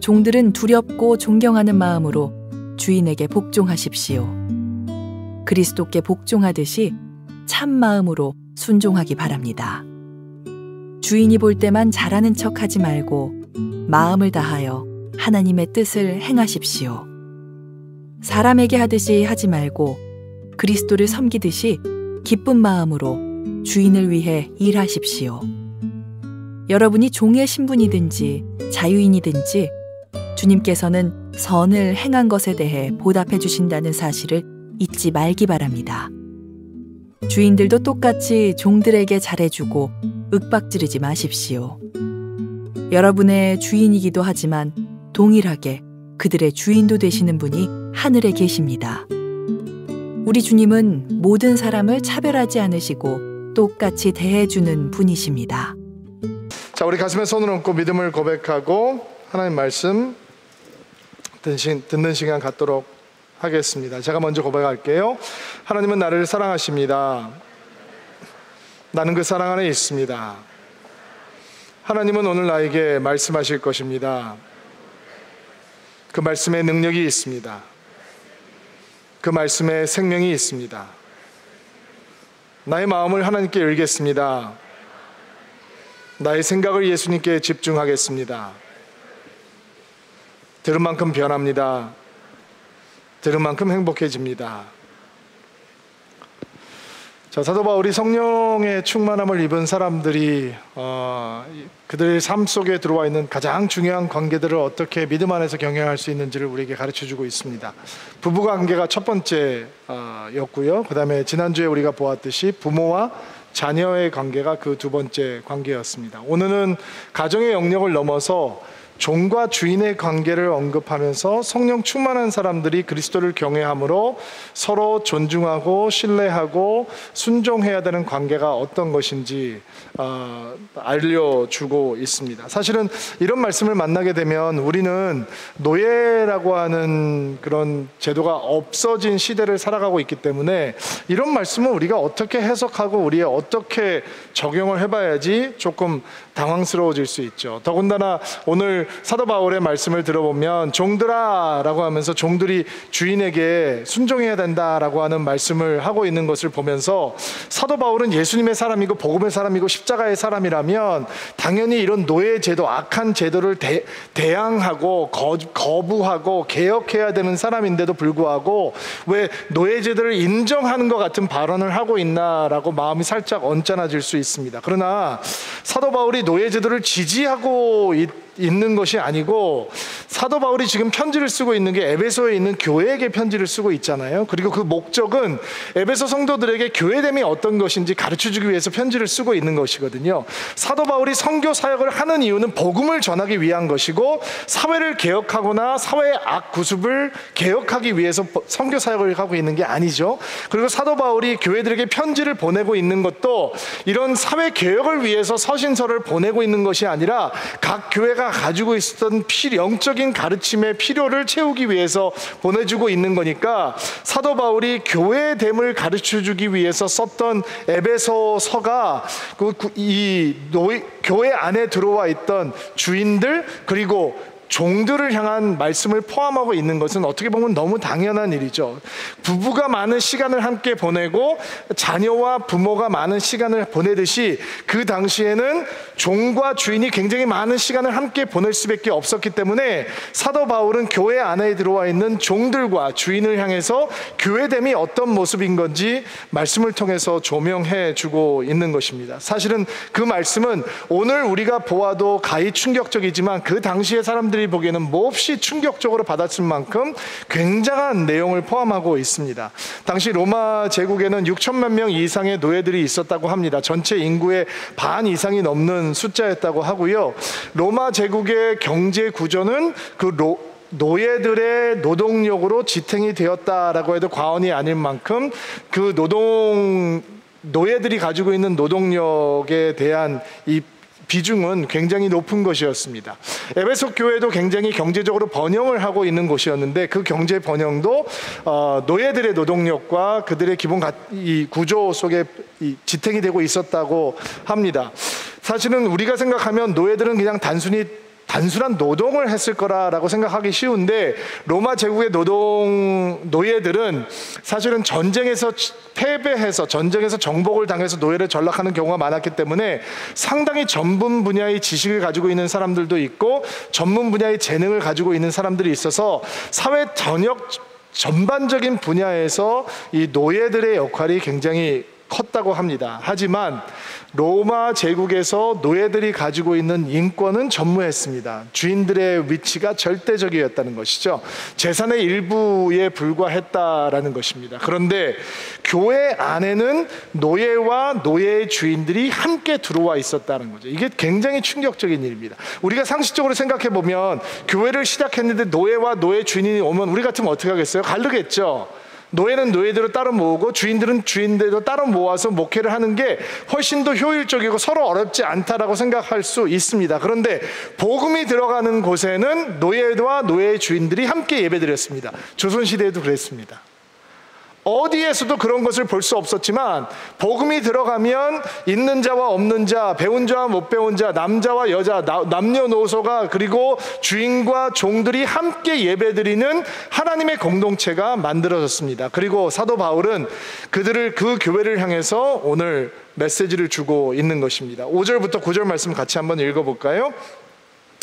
종들은 두렵고 존경하는 마음으로 주인에게 복종하십시오. 그리스도께 복종하듯이 참 마음으로 순종하기 바랍니다. 주인이 볼 때만 잘하는 척하지 말고 마음을 다하여 하나님의 뜻을 행하십시오. 사람에게 하듯이 하지 말고 그리스도를 섬기듯이 기쁜 마음으로 주인을 위해 일하십시오. 여러분이 종의 신분이든지 자유인이든지 주님께서는 선을 행한 것에 대해 보답해 주신다는 사실을 잊지 말기 바랍니다. 주인들도 똑같이 종들에게 잘해주고 윽박지르지 마십시오. 여러분의 주인이기도 하지만 동일하게 그들의 주인도 되시는 분이 하늘에 계십니다. 우리 주님은 모든 사람을 차별하지 않으시고 똑같이 대해주는 분이십니다. 자, 우리 가슴에 손을 얹고 믿음을 고백하고 하나님 말씀 듣는 시간 갖도록 하겠습니다. 제가 먼저 고백할게요. 하나님은 나를 사랑하십니다. 나는 그 사랑 안에 있습니다. 하나님은 오늘 나에게 말씀하실 것입니다. 그 말씀에 능력이 있습니다. 그 말씀에 생명이 있습니다. 나의 마음을 하나님께 열겠습니다. 나의 생각을 예수님께 집중하겠습니다. 들은 만큼 변합니다. 들은 만큼 행복해집니다. 자, 사도 바울이 성령의 충만함을 입은 사람들이 그들의 삶 속에 들어와 있는 가장 중요한 관계들을 어떻게 믿음 안에서 경영할 수 있는지를 우리에게 가르쳐주고 있습니다. 부부 관계가 첫 번째였고요. 그 다음에 지난주에 우리가 보았듯이 부모와 자녀의 관계가 그 두 번째 관계였습니다. 오늘은 가정의 영역을 넘어서 종과 주인의 관계를 언급하면서 성령 충만한 사람들이 그리스도를 경외함으로 서로 존중하고 신뢰하고 순종해야 되는 관계가 어떤 것인지 알려주고 있습니다. 사실은 이런 말씀을 만나게 되면 우리는 노예라고 하는 그런 제도가 없어진 시대를 살아가고 있기 때문에 이런 말씀은 우리가 어떻게 해석하고 우리에 어떻게 적용을 해봐야지 조금 당황스러워질 수 있죠. 더군다나 오늘 사도 바울의 말씀을 들어보면 종들아 라고 하면서 종들이 주인에게 순종해야 된다라고 하는 말씀을 하고 있는 것을 보면서 사도 바울은 예수님의 사람이고 복음의 사람이고 십자가의 사람이라면 당연히 이런 노예 제도, 악한 제도를 대항하고 거부하고 개혁해야 되는 사람인데도 불구하고 왜 노예 제도를 인정하는 것 같은 발언을 하고 있나라고 마음이 살짝 언짢아질 수 있습니다. 그러나 사도 바울이 노예 제도를 지지하고 있는 것이 아니고 사도 바울이 지금 편지를 쓰고 있는 게 에베소에 있는 교회에게 편지를 쓰고 있잖아요. 그리고 그 목적은 에베소 성도들에게 교회됨이 어떤 것인지 가르쳐주기 위해서 편지를 쓰고 있는 것이거든요. 사도 바울이 선교 사역을 하는 이유는 복음을 전하기 위한 것이고 사회를 개혁하거나 사회의 악구습을 개혁하기 위해서 선교 사역을 하고 있는 게 아니죠. 그리고 사도 바울이 교회들에게 편지를 보내고 있는 것도 이런 사회 개혁을 위해서 서신서를 보내고 있는 것이 아니라 각 교회가 가지고 있었던 영적인 가르침의 필요를 채우기 위해서 보내주고 있는 거니까 사도 바울이 교회됨을 가르쳐주기 위해서 썼던 에베소서가 교회 안에 들어와 있던 주인들 그리고 종들을 향한 말씀을 포함하고 있는 것은 어떻게 보면 너무 당연한 일이죠. 부부가 많은 시간을 함께 보내고 자녀와 부모가 많은 시간을 보내듯이 그 당시에는 종과 주인이 굉장히 많은 시간을 함께 보낼 수밖에 없었기 때문에 사도 바울은 교회 안에 들어와 있는 종들과 주인을 향해서 교회됨이 어떤 모습인 건지 말씀을 통해서 조명해 주고 있는 것입니다. 사실은 그 말씀은 오늘 우리가 보아도 가히 충격적이지만 그 당시의 사람들이 보기에는 몹시 충격적으로 받았을 만큼 굉장한 내용을 포함하고 있습니다. 당시 로마 제국에는 6천만 명 이상의 노예들이 있었다고 합니다. 전체 인구의 반 이상이 넘는 숫자였다고 하고요. 로마 제국의 경제 구조는 그 노예들의 노동력으로 지탱이 되었다라고 해도 과언이 아닐 만큼 그 노예들이 가지고 있는 노동력에 대한 이 비중은 굉장히 높은 것이었습니다. 에베소 교회도 굉장히 경제적으로 번영을 하고 있는 곳이었는데 그 경제 번영도 노예들의 노동력과 그들의 기본 이 구조 속에 지탱이 되고 있었다고 합니다. 사실은 우리가 생각하면 노예들은 그냥 단순히 단순한 노동을 했을 거라고 생각하기 쉬운데, 로마 제국의 노예들은 사실은 전쟁에서 패배해서, 전쟁에서 정복을 당해서 노예를 전락하는 경우가 많았기 때문에 상당히 전문 분야의 지식을 가지고 있는 사람들도 있고 전문 분야의 재능을 가지고 있는 사람들이 있어서 사회 전반적인 분야에서 이 노예들의 역할이 굉장히 컸다고 합니다. 하지만 로마 제국에서 노예들이 가지고 있는 인권은 전무했습니다. 주인들의 위치가 절대적이었다는 것이죠. 재산의 일부에 불과했다라는 것입니다. 그런데 교회 안에는 노예와 노예의 주인들이 함께 들어와 있었다는 거죠. 이게 굉장히 충격적인 일입니다. 우리가 상식적으로 생각해 보면 교회를 시작했는데 노예와 노예 주인이 오면 우리 같으면 어떻게 하겠어요? 가르겠죠. 노예는 노예대로 따로 모으고 주인들은 주인대로 따로 모아서 목회를 하는 게 훨씬 더 효율적이고 서로 어렵지 않다라고 생각할 수 있습니다. 그런데 복음이 들어가는 곳에는 노예와 노예의 주인들이 함께 예배드렸습니다. 조선시대에도 그랬습니다. 어디에서도 그런 것을 볼 수 없었지만 복음이 들어가면 있는 자와 없는 자, 배운 자와 못 배운 자, 남자와 여자, 남녀노소가, 그리고 주인과 종들이 함께 예배드리는 하나님의 공동체가 만들어졌습니다. 그리고 사도 바울은 그 교회를 향해서 오늘 메시지를 주고 있는 것입니다. 5절부터 9절 말씀 같이 한번 읽어볼까요?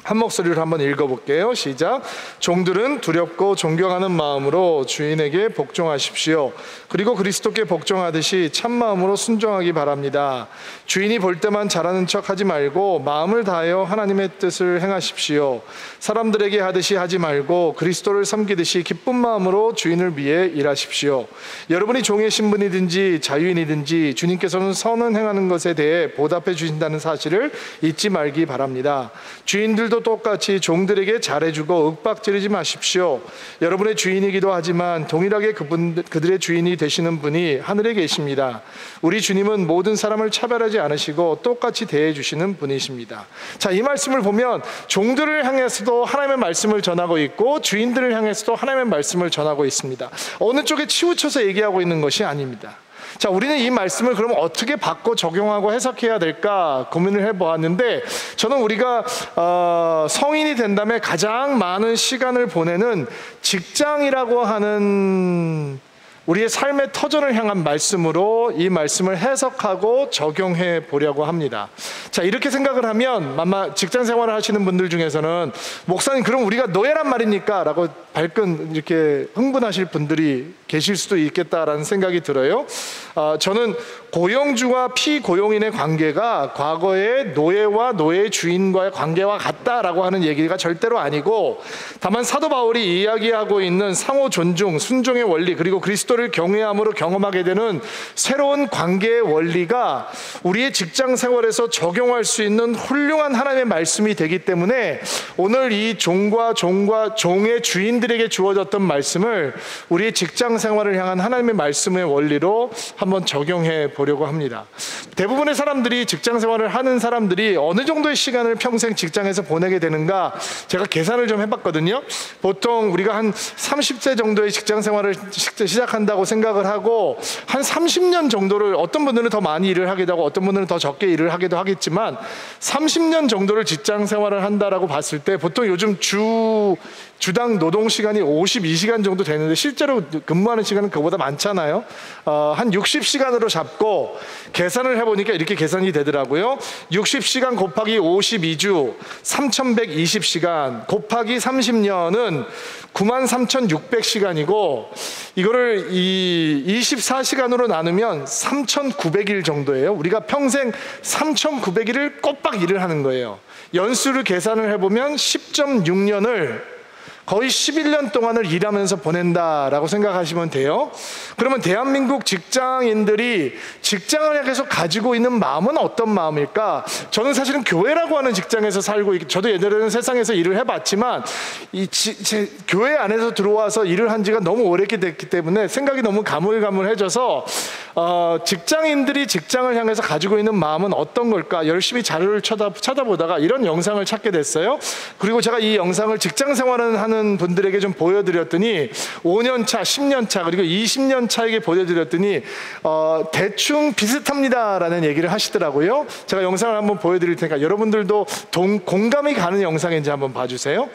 한 목소리로 한번 읽어볼게요. 시작. 종들은 두렵고 존경하는 마음으로 주인에게 복종하십시오. 그리고 그리스도께 복종하듯이 참마음으로 순종하기 바랍니다. 주인이 볼 때만 잘하는 척 하지 말고 마음을 다하여 하나님의 뜻을 행하십시오. 사람들에게 하듯이 하지 말고 그리스도를 섬기듯이 기쁜 마음으로 주인을 위해 일하십시오. 여러분이 종의 신분이든지 자유인이든지 주님께서는 선은 행하는 것에 대해 보답해 주신다는 사실을 잊지 말기 바랍니다. 주인들도 똑같이 종들에게 잘해주고 윽박지르지 마십시오. 여러분의 주인이기도 하지만 동일하게 그들의 주인이 되시는 분이 하늘에 계십니다. 우리 주님은 모든 사람을 차별하지 않으시고 똑같이 대해주시는 분이십니다. 자, 이 말씀을 보면 종들을 향해서도 하나님의 말씀을 전하고 있고 주인들을 향해서도 하나님의 말씀을 전하고 있습니다. 어느 쪽에 치우쳐서 얘기하고 있는 것이 아닙니다. 자, 우리는 이 말씀을 그럼 어떻게 바꿔 적용하고 해석해야 될까 고민을 해보았는데, 저는 우리가 성인이 된 다음에 가장 많은 시간을 보내는 직장이라고 하는 우리의 삶의 터전을 향한 말씀으로 이 말씀을 해석하고 적용해 보려고 합니다. 자, 이렇게 생각을 하면 아마 직장 생활을 하시는 분들 중에서는 목사님 그럼 우리가 노예란 말입니까? 라고 발끈 이렇게 흥분하실 분들이 계실 수도 있겠다라는 생각이 들어요. 저는 고용주와 피고용인의 관계가 과거의 노예와 노예 주인과의 관계와 같다라고 하는 얘기가 절대로 아니고, 다만 사도 바울이 이야기하고 있는 상호 존중, 순종의 원리, 그리고 그리스도를 경외함으로 경험하게 되는 새로운 관계의 원리가 우리의 직장 생활에서 적용할 수 있는 훌륭한 하나님의 말씀이 되기 때문에 오늘 이 종과 종의 주인들에게 주어졌던 말씀을 우리의 직장 생활을 향한 하나님의 말씀의 원리로 한번 적용해 보려고 합니다. 대부분의 사람들이 직장 생활을 하는 사람들이 어느 정도의 시간을 평생 직장에서 보내게 되는가, 제가 계산을 좀 해봤거든요. 보통 우리가 한 30세 정도의 직장 생활을 시작한다고 생각을 하고 한 30년 정도를, 어떤 분들은 더 많이 일을 하기도 하고 어떤 분들은 더 적게 일을 하기도 하겠지만 30년 정도를 직장 생활을 한다라고 봤을 때 보통 요즘 주당 노동 시간이 52시간 정도 되는데 실제로 근무하는 시간은 그보다 많잖아요. 한 60시간으로 잡고 계산을 해보니까 이렇게 계산이 되더라고요. 60시간 곱하기 52주 3120시간 곱하기 30년은 93,600시간이고 이거를 24시간으로 나누면 3,900일 정도예요. 우리가 평생 3,900일을 꼬박 일을 하는 거예요. 연수를 계산을 해보면 10.6년을 거의 11년 동안을 일하면서 보낸다라고 생각하시면 돼요. 그러면 대한민국 직장인들이 직장을 향해서 가지고 있는 마음은 어떤 마음일까? 저는 사실은 교회라고 하는 직장에서 살고 있고, 저도 예전에는 세상에서 일을 해봤지만 제 교회 안에서 들어와서 일을 한 지가 너무 오래됐기 때문에 생각이 너무 가물가물해져서 직장인들이 직장을 향해서 가지고 있는 마음은 어떤 걸까? 열심히 자료를 찾아보다가 이런 영상을 찾게 됐어요. 그리고 제가 이 영상을 직장 생활을 하는 분들에게 좀 보여드렸더니 5년 차, 10년 차, 그리고 20년 시간차에게 보여드렸더니 대충 비슷합니다라는 얘기를 하시더라고요. 제가 영상을 한번 보여드릴 테니까 여러분들도 공감이 가는 영상인지 한번 봐주세요.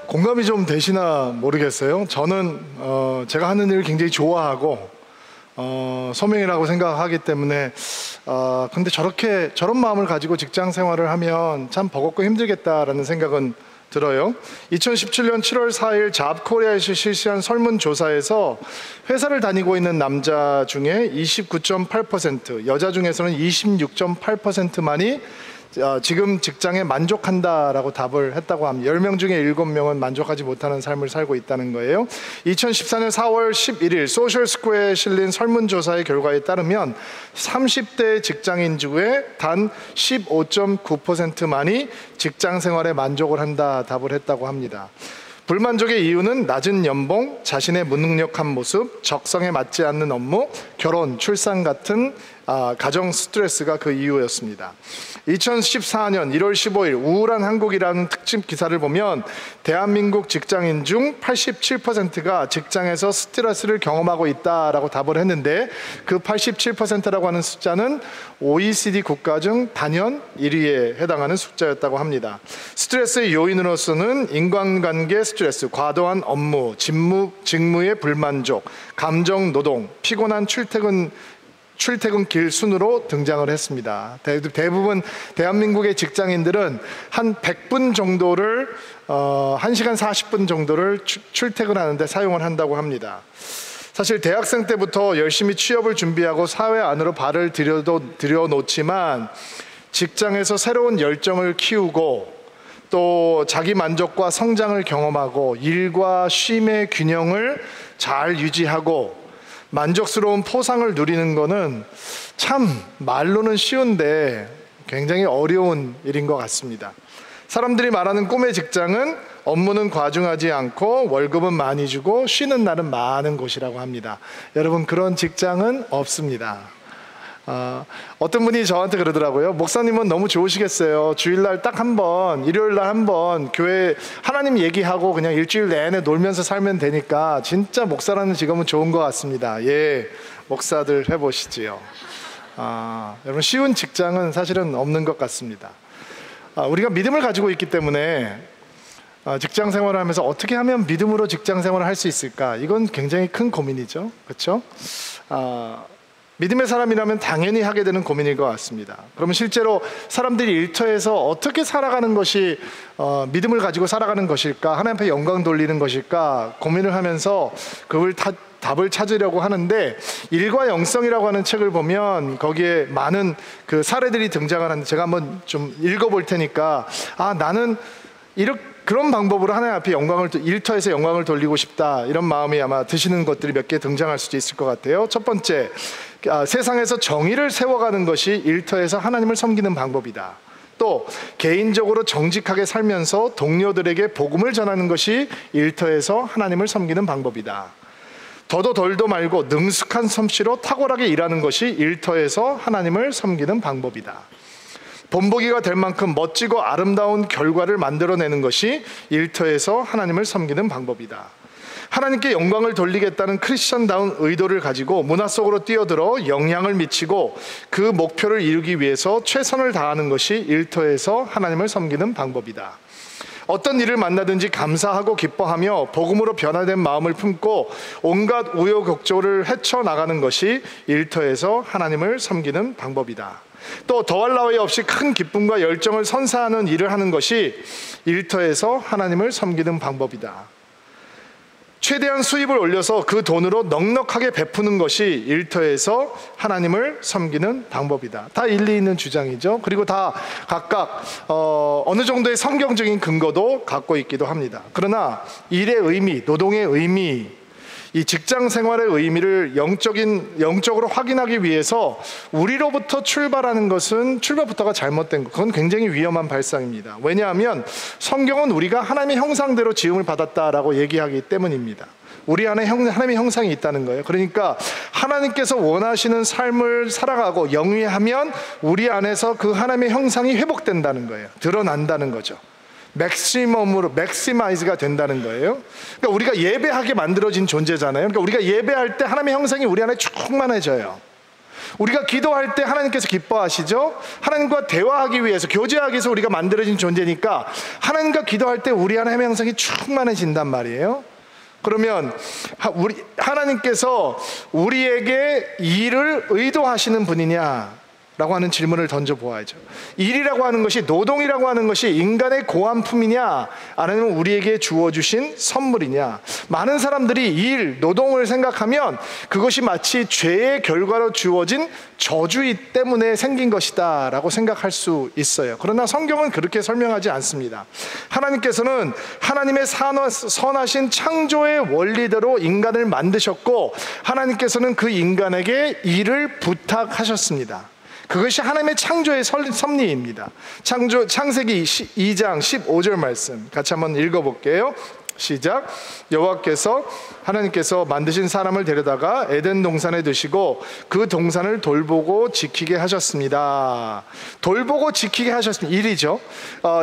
공감이 좀 되시나 모르겠어요. 저는 제가 하는 일을 굉장히 좋아하고 소명이라고 생각하기 때문에 근데 저런 마음을 가지고 직장 생활을 하면 참 버겁고 힘들겠다라는 생각은 들어요. 2017년 7월 4일 잡코리아에서 실시한 설문조사에서 회사를 다니고 있는 남자 중에 29.8%, 여자 중에서는 26.8%만이 지금 직장에 만족한다라고 답을 했다고 합니다. 10명 중에 7명은 만족하지 못하는 삶을 살고 있다는 거예요. 2014년 4월 11일 소셜스퀘어에 실린 설문조사의 결과에 따르면 30대 직장인 중에 단 15.9%만이 직장 생활에 만족을 한다 답을 했다고 합니다. 불만족의 이유는 낮은 연봉, 자신의 무능력한 모습, 적성에 맞지 않는 업무, 결혼, 출산 같은 가정 스트레스가 그 이유였습니다. 2014년 1월 15일 우울한 한국이라는 특집 기사를 보면 대한민국 직장인 중 87%가 직장에서 스트레스를 경험하고 있다라고 답을 했는데 그 87%라고 하는 숫자는 OECD 국가 중 단연 1위에 해당하는 숫자였다고 합니다. 스트레스의 요인으로서는 인간관계 스트레스, 과도한 업무, 직무의 불만족, 감정 노동, 피곤한 출퇴근길 순으로 등장을 했습니다. 대부분 대한민국의 직장인들은 한 100분 정도를 1시간 40분 정도를 출퇴근하는데 사용을 한다고 합니다. 사실 대학생 때부터 열심히 취업을 준비하고 사회 안으로 발을 들여놓지만 직장에서 새로운 열정을 키우고 또 자기 만족과 성장을 경험하고 일과 쉼의 균형을 잘 유지하고 만족스러운 포상을 누리는 것은 참 말로는 쉬운데 굉장히 어려운 일인 것 같습니다. 사람들이 말하는 꿈의 직장은 업무는 과중하지 않고 월급은 많이 주고 쉬는 날은 많은 곳이라고 합니다. 여러분, 그런 직장은 없습니다. 어떤 분이 저한테 그러더라고요. 목사님은 너무 좋으시겠어요. 주일날 딱 한 번, 일요일날 한 번 교회 하나님 얘기하고 그냥 일주일 내내 놀면서 살면 되니까 진짜 목사라는 직업은 좋은 것 같습니다. 예, 목사들 해보시지요. 여러분, 쉬운 직장은 사실은 없는 것 같습니다. 우리가 믿음을 가지고 있기 때문에 직장 생활을 하면서 어떻게 하면 믿음으로 직장 생활을 할 수 있을까? 이건 굉장히 큰 고민이죠. 그렇죠? 믿음의 사람이라면 당연히 하게 되는 고민일 것 같습니다. 그러면 실제로 사람들이 일터에서 어떻게 살아가는 것이 믿음을 가지고 살아가는 것일까? 하나님 앞에 영광 돌리는 것일까? 고민을 하면서 그걸 답을 찾으려고 하는데 일과 영성이라고 하는 책을 보면 거기에 많은 그 사례들이 등장을 하는데 제가 한번 좀 읽어볼 테니까 나는 그런 방법으로 하나님 앞에 일터에서 영광을 돌리고 싶다, 이런 마음이 아마 드시는 것들이 몇 개 등장할 수도 있을 것 같아요. 첫 번째, 세상에서 정의를 세워가는 것이 일터에서 하나님을 섬기는 방법이다. 또 개인적으로 정직하게 살면서 동료들에게 복음을 전하는 것이 일터에서 하나님을 섬기는 방법이다. 더도 덜도 말고 능숙한 솜씨로 탁월하게 일하는 것이 일터에서 하나님을 섬기는 방법이다. 본보기가 될 만큼 멋지고 아름다운 결과를 만들어내는 것이 일터에서 하나님을 섬기는 방법이다. 하나님께 영광을 돌리겠다는 크리스천다운 의도를 가지고 문화 속으로 뛰어들어 영향을 미치고 그 목표를 이루기 위해서 최선을 다하는 것이 일터에서 하나님을 섬기는 방법이다. 어떤 일을 만나든지 감사하고 기뻐하며 복음으로 변화된 마음을 품고 온갖 우여곡절을 헤쳐나가는 것이 일터에서 하나님을 섬기는 방법이다. 또 더할 나위 없이 큰 기쁨과 열정을 선사하는 일을 하는 것이 일터에서 하나님을 섬기는 방법이다. 최대한 수입을 올려서 그 돈으로 넉넉하게 베푸는 것이 일터에서 하나님을 섬기는 방법이다. 다 일리 있는 주장이죠. 그리고 다 각각 어느 정도의 성경적인 근거도 갖고 있기도 합니다. 그러나 일의 의미, 노동의 의미, 이 직장 생활의 의미를 영적으로 확인하기 위해서 우리로부터 출발하는 것은 출발부터가 잘못된 것, 그건 굉장히 위험한 발상입니다. 왜냐하면 성경은 우리가 하나님의 형상대로 지음을 받았다라고 얘기하기 때문입니다. 우리 안에 하나님의 형상이 있다는 거예요. 그러니까 하나님께서 원하시는 삶을 살아가고 영위하면 우리 안에서 그 하나님의 형상이 회복된다는 거예요. 드러난다는 거죠. 맥시마이즈가 된다는 거예요. 그러니까 우리가 예배하게 만들어진 존재잖아요. 그러니까 우리가 예배할 때 하나님의 형상이 우리 안에 충만해져요. 우리가 기도할 때 하나님께서 기뻐하시죠. 하나님과 대화하기 위해서, 교제하기 위해서 우리가 만들어진 존재니까 하나님과 기도할 때 우리 안에 하나님의 형상이 충만해진단 말이에요. 그러면 하나님께서 우리에게 일을 의도하시는 분이냐 라고 하는 질문을 던져보아야죠. 일이라고 하는 것이, 노동이라고 하는 것이 인간의 고안품이냐, 아니면 우리에게 주어주신 선물이냐. 많은 사람들이 일, 노동을 생각하면 그것이 마치 죄의 결과로 주어진 저주이기 때문에 생긴 것이다 라고 생각할 수 있어요. 그러나 성경은 그렇게 설명하지 않습니다. 하나님께서는 하나님의 선하신 창조의 원리대로 인간을 만드셨고, 하나님께서는 그 인간에게 일을 부탁하셨습니다. 그것이 하나님의 창조의 섭리입니다. 창세기 2장 15절 말씀 같이 한번 읽어볼게요. 시작. 여호와께서 하나님께서 만드신 사람을 데려다가 에덴 동산에 두시고 그 동산을 돌보고 지키게 하셨습니다. 돌보고 지키게 하셨습니다. 일이죠.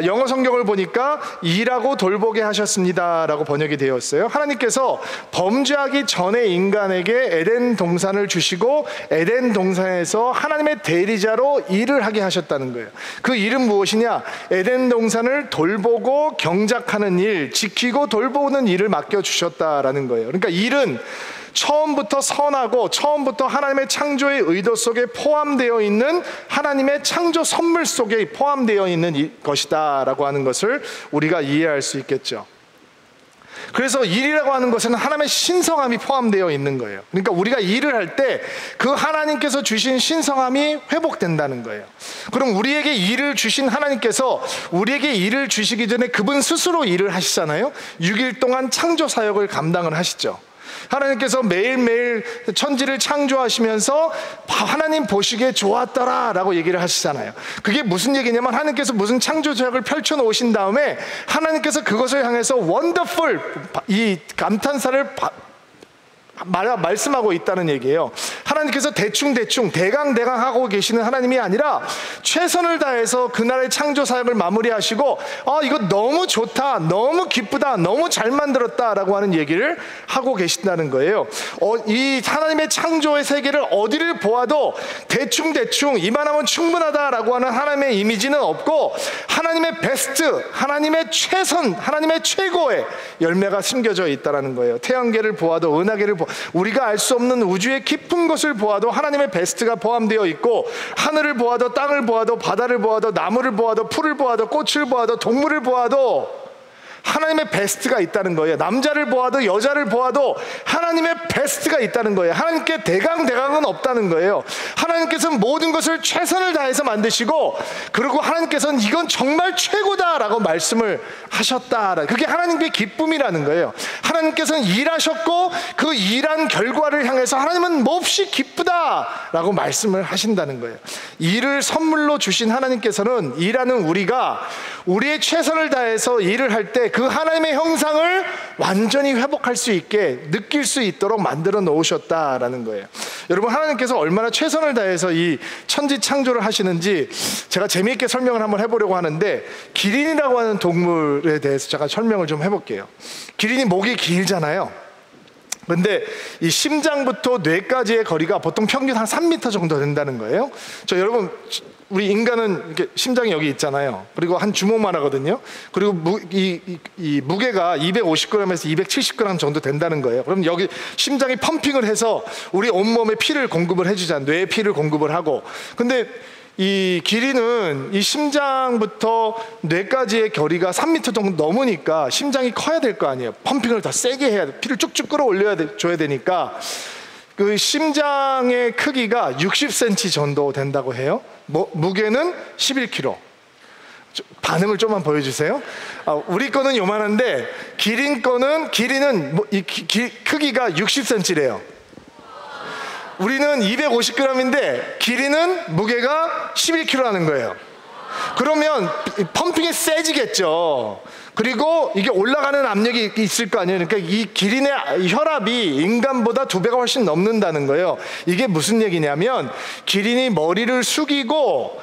영어 성경을 보니까 일하고 돌보게 하셨습니다 라고 번역이 되었어요. 하나님께서 범죄하기 전에 인간에게 에덴 동산을 주시고 에덴 동산에서 하나님의 대리자로 일을 하게 하셨다는 거예요. 그 일은 무엇이냐? 에덴 동산을 돌보고 경작하는 일, 지키고 돌보는 일을 맡겨주셨다라는 거예요. 그러니까 일은 처음부터 선하고 처음부터 하나님의 창조의 의도 속에 포함되어 있는 하나님의 창조 선물 속에 포함되어 있는 것이다 라고 하는 것을 우리가 이해할 수 있겠죠. 그래서 일이라고 하는 것은 하나님의 신성함이 포함되어 있는 거예요. 그러니까 우리가 일을 할 때 그 하나님께서 주신 신성함이 회복된다는 거예요. 그럼 우리에게 일을 주신 하나님께서 우리에게 일을 주시기 전에 그분 스스로 일을 하시잖아요. 6일 동안 창조 사역을 감당을 하시죠. 하나님께서 매일매일 천지를 창조하시면서 하나님 보시기에 좋았더라 라고 얘기를 하시잖아요. 그게 무슨 얘기냐면 하나님께서 무슨 창조작을 펼쳐놓으신 다음에 하나님께서 그것을 향해서 원더풀, 이 감탄사를 말씀하고 있다는 얘기예요. 하나님께서 대충대충 대강대강 하고 계시는 하나님이 아니라 최선을 다해서 그날의 창조 사역을 마무리하시고 이거 너무 좋다, 너무 기쁘다, 너무 잘 만들었다 라고 하는 얘기를 하고 계신다는 거예요. 이 하나님의 창조의 세계를 어디를 보아도 대충대충 이만하면 충분하다 라고 하는 하나님의 이미지는 없고 하나님의 베스트, 하나님의 최선, 하나님의 최고의 열매가 숨겨져 있다는 거예요. 태양계를 보아도, 은하계를 보아도, 우리가 알 수 없는 우주의 깊은 곳을 보아도 하나님의 베스트가 포함되어 있고, 하늘을 보아도, 땅을 보아도, 바다를 보아도, 나무를 보아도, 풀을 보아도, 꽃을 보아도, 동물을 보아도 하나님의 베스트가 있다는 거예요. 남자를 보아도 여자를 보아도 하나님의 베스트가 있다는 거예요. 하나님께 대강은 없다는 거예요. 하나님께서는 모든 것을 최선을 다해서 만드시고, 그리고 하나님께서는 이건 정말 최고다라고 말씀을 하셨다. 그게 하나님의 기쁨이라는 거예요. 하나님께서는 일하셨고 그 일한 결과를 향해서 하나님은 몹시 기쁘다라고 말씀을 하신다는 거예요. 일을 선물로 주신 하나님께서는 일하는 우리가 우리의 최선을 다해서 일을 할 때 그 하나님의 형상을 완전히 회복할 수 있게 느낄 수 있도록 만들어 놓으셨다라는 거예요. 여러분, 하나님께서 얼마나 최선을 다해서 이 천지 창조를 하시는지 제가 재미있게 설명을 한번 해보려고 하는데, 기린이라고 하는 동물에 대해서 제가 설명을 좀 해볼게요. 기린이 목이 길잖아요. 근데 이 심장부터 뇌까지의 거리가 보통 평균 한 3m 정도 된다는 거예요. 여러분, 우리 인간은 이렇게 심장이 여기 있잖아요. 그리고 한 주먹만 하거든요. 그리고 이 무게가 250g에서 270g 정도 된다는 거예요. 그럼 여기 심장이 펌핑을 해서 우리 온몸에 피를 공급을 해주잖아요. 뇌에 피를 공급을 하고. 근데 이 기린은 이 심장부터 뇌까지의 거리가 3m 정도 넘으니까 심장이 커야 될 거 아니에요. 펌핑을 더 세게 해야 돼. 피를 쭉쭉 줘야 되니까 그 심장의 크기가 60cm 정도 된다고 해요. 무게는 11kg. 반응을 좀만 보여주세요. 우리 거는 요만한데 기린은 크기가 60cm래요. 우리는 250g인데 기린은 무게가 11kg라는 거예요. 그러면 펌핑이 세지겠죠. 그리고 이게 올라가는 압력이 있을 거 아니에요. 그러니까 이 기린의 혈압이 인간보다 2배가 훨씬 넘는다는 거예요. 이게 무슨 얘기냐면, 기린이 머리를 숙이고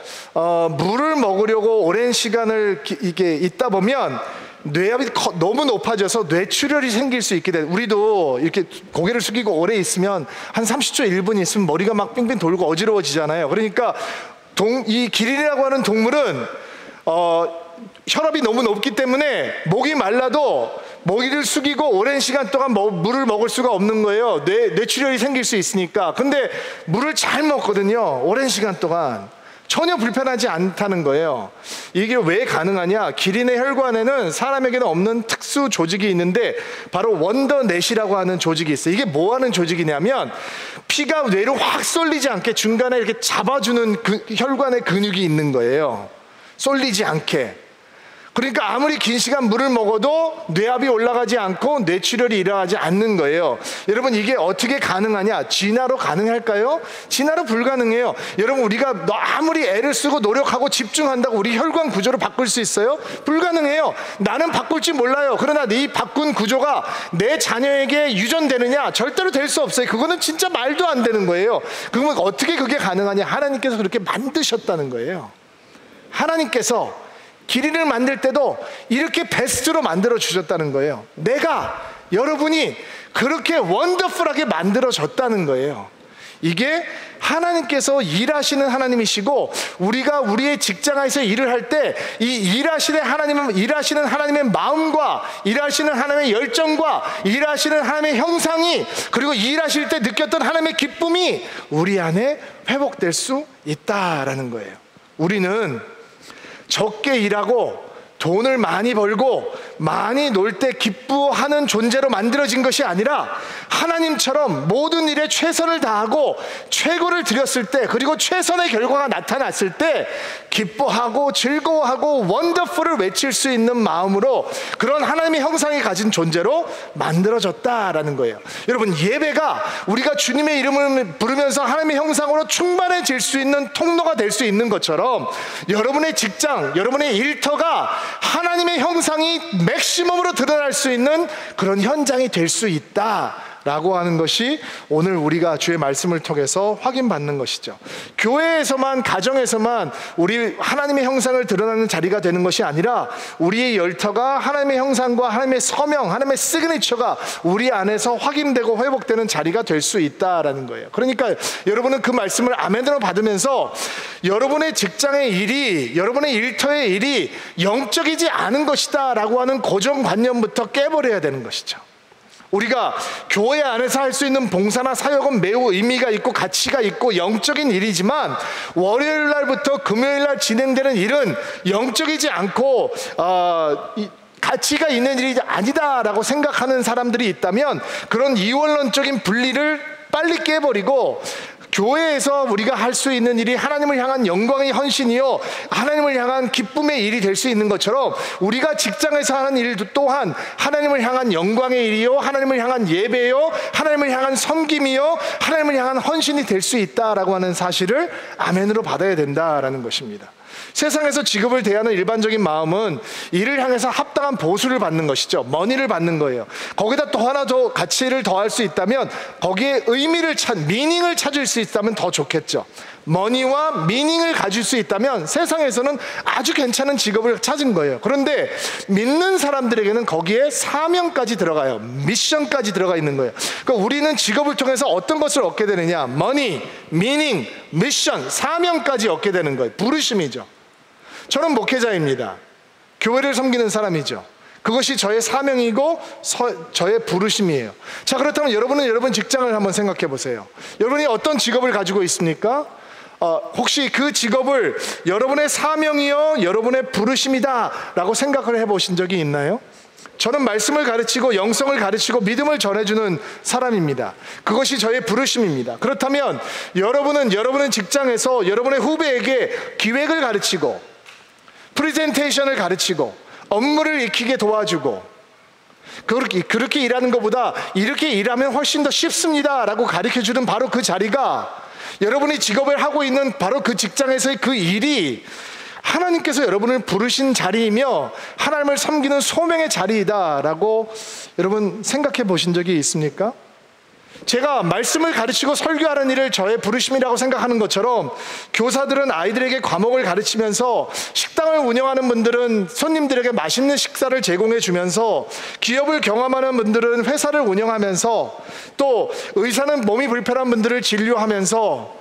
물을 먹으려고 오랜 시간을 이게 있다 보면 뇌압이 너무 높아져서 뇌출혈이 생길 수 있게 돼. 우리도 이렇게 고개를 숙이고 오래 있으면 한 30초 1분 있으면 머리가 막 빙빙 돌고 어지러워지잖아요. 그러니까 이 기린이라고 하는 동물은 혈압이 너무 높기 때문에 목이 말라도 머리를 숙이고 오랜 시간 동안 물을 먹을 수가 없는 거예요. 뇌출혈이 생길 수 있으니까. 근데 물을 잘 먹거든요. 오랜 시간 동안. 전혀 불편하지 않다는 거예요. 이게 왜 가능하냐? 기린의 혈관에는 사람에게는 없는 특수 조직이 있는데 바로 원더넷이라고 하는 조직이 있어요. 이게 뭐 하는 조직이냐면, 피가 뇌로 확 쏠리지 않게 중간에 이렇게 잡아주는 혈관의 근육이 있는 거예요. 쏠리지 않게. 그러니까 아무리 긴 시간 물을 먹어도 뇌압이 올라가지 않고 뇌출혈이 일어나지 않는 거예요. 여러분, 이게 어떻게 가능하냐? 진화로 가능할까요? 진화로 불가능해요. 여러분, 우리가 아무리 애를 쓰고 노력하고 집중한다고 우리 혈관 구조를 바꿀 수 있어요? 불가능해요. 나는 바꿀지 몰라요. 그러나 이 바꾼 구조가 내 자녀에게 유전되느냐? 절대로 될 수 없어요. 그거는 진짜 말도 안 되는 거예요. 그러면 어떻게 그게 가능하냐? 하나님께서 그렇게 만드셨다는 거예요. 하나님께서 기린을 만들 때도 이렇게 베스트로 만들어 주셨다는 거예요. 여러분이 그렇게 원더풀하게 만들어졌다는 거예요. 이게 하나님께서 일하시는 하나님이시고, 우리가 우리의 직장에서 일을 할 때 이 일하시는 하나님의 마음과 일하시는 하나님의 열정과 일하시는 하나님의 형상이, 그리고 일하실 때 느꼈던 하나님의 기쁨이 우리 안에 회복될 수 있다라는 거예요. 우리는 적게 일하고 돈을 많이 벌고 많이 놀 때 기뻐하는 존재로 만들어진 것이 아니라, 하나님처럼 모든 일에 최선을 다하고 최고를 드렸을 때, 그리고 최선의 결과가 나타났을 때 기뻐하고 즐거워하고 원더풀을 외칠 수 있는 마음으로, 그런 하나님의 형상이 가진 존재로 만들어졌다라는 거예요. 여러분, 예배가 우리가 주님의 이름을 부르면서 하나님의 형상으로 충만해질 수 있는 통로가 될 수 있는 것처럼, 여러분의 직장, 여러분의 일터가 하나님의 형상이 맥시멈으로 드러날 수 있는 그런 현장이 될 수 있다라고 하는 것이 오늘 우리가 주의 말씀을 통해서 확인받는 것이죠. 교회에서만, 가정에서만 우리 하나님의 형상을 드러나는 자리가 되는 것이 아니라, 우리의 열터가 하나님의 형상과 하나님의 서명, 하나님의 시그니처가 우리 안에서 확인되고 회복되는 자리가 될 수 있다라는 거예요. 그러니까 여러분은 그 말씀을 아멘으로 받으면서 여러분의 직장의 일이, 여러분의 일터의 일이 영적이지 않은 것이다 라고 하는 고정관념부터 깨버려야 되는 것이죠. 우리가 교회 안에서 할 수 있는 봉사나 사역은 매우 의미가 있고 가치가 있고 영적인 일이지만, 월요일 날부터 금요일 날 진행되는 일은 영적이지 않고 가치가 있는 일이 아니다라고 생각하는 사람들이 있다면 그런 이원론적인 분리를 빨리 깨버리고 교회에서 우리가 할 수 있는 일이 하나님을 향한 영광의 헌신이요 하나님을 향한 기쁨의 일이 될 수 있는 것처럼 우리가 직장에서 하는 일도 또한 하나님을 향한 영광의 일이요 하나님을 향한 예배요 하나님을 향한 섬김이요 하나님을 향한 헌신이 될 수 있다라고 하는 사실을 아멘으로 받아야 된다라는 것입니다. 세상에서 직업을 대하는 일반적인 마음은 이를 향해서 합당한 보수를 받는 것이죠. 머니를 받는 거예요. 거기다 또 하나 더 가치를 더할 수 있다면 거기에 미닝을 찾을 수 있다면 더 좋겠죠. 머니와 미닝을 가질 수 있다면 세상에서는 아주 괜찮은 직업을 찾은 거예요. 그런데 믿는 사람들에게는 거기에 사명까지 들어가요. 미션까지 들어가 있는 거예요. 그러니까 우리는 직업을 통해서 어떤 것을 얻게 되느냐? 머니, 미닝, 미션, 사명까지 얻게 되는 거예요. 부르심이죠. 저는 목회자입니다. 교회를 섬기는 사람이죠. 그것이 저의 사명이고 저의 부르심이에요. 자, 그렇다면 여러분은 여러분 직장을 한번 생각해 보세요. 여러분이 어떤 직업을 가지고 있습니까? 혹시 그 직업을 여러분의 사명이요 여러분의 부르심이다 라고 생각을 해보신 적이 있나요? 저는 말씀을 가르치고 영성을 가르치고 믿음을 전해주는 사람입니다. 그것이 저의 부르심입니다. 그렇다면 여러분은 여러분의 직장에서 여러분의 후배에게 기획을 가르치고 프레젠테이션을 가르치고 업무를 익히게 도와주고 그렇게 일하는 것보다 이렇게 일하면 훨씬 더 쉽습니다 라고 가르쳐주는 바로 그 자리가 여러분이 직업을 하고 있는 바로 그 직장에서의 그 일이 하나님께서 여러분을 부르신 자리이며 하나님을 섬기는 소명의 자리이다라고 여러분 생각해 보신 적이 있습니까? 제가 말씀을 가르치고 설교하는 일을 저의 부르심이라고 생각하는 것처럼 교사들은 아이들에게 과목을 가르치면서 식당을 운영하는 분들은 손님들에게 맛있는 식사를 제공해 주면서 기업을 경험하는 분들은 회사를 운영하면서 또 의사는 몸이 불편한 분들을 진료하면서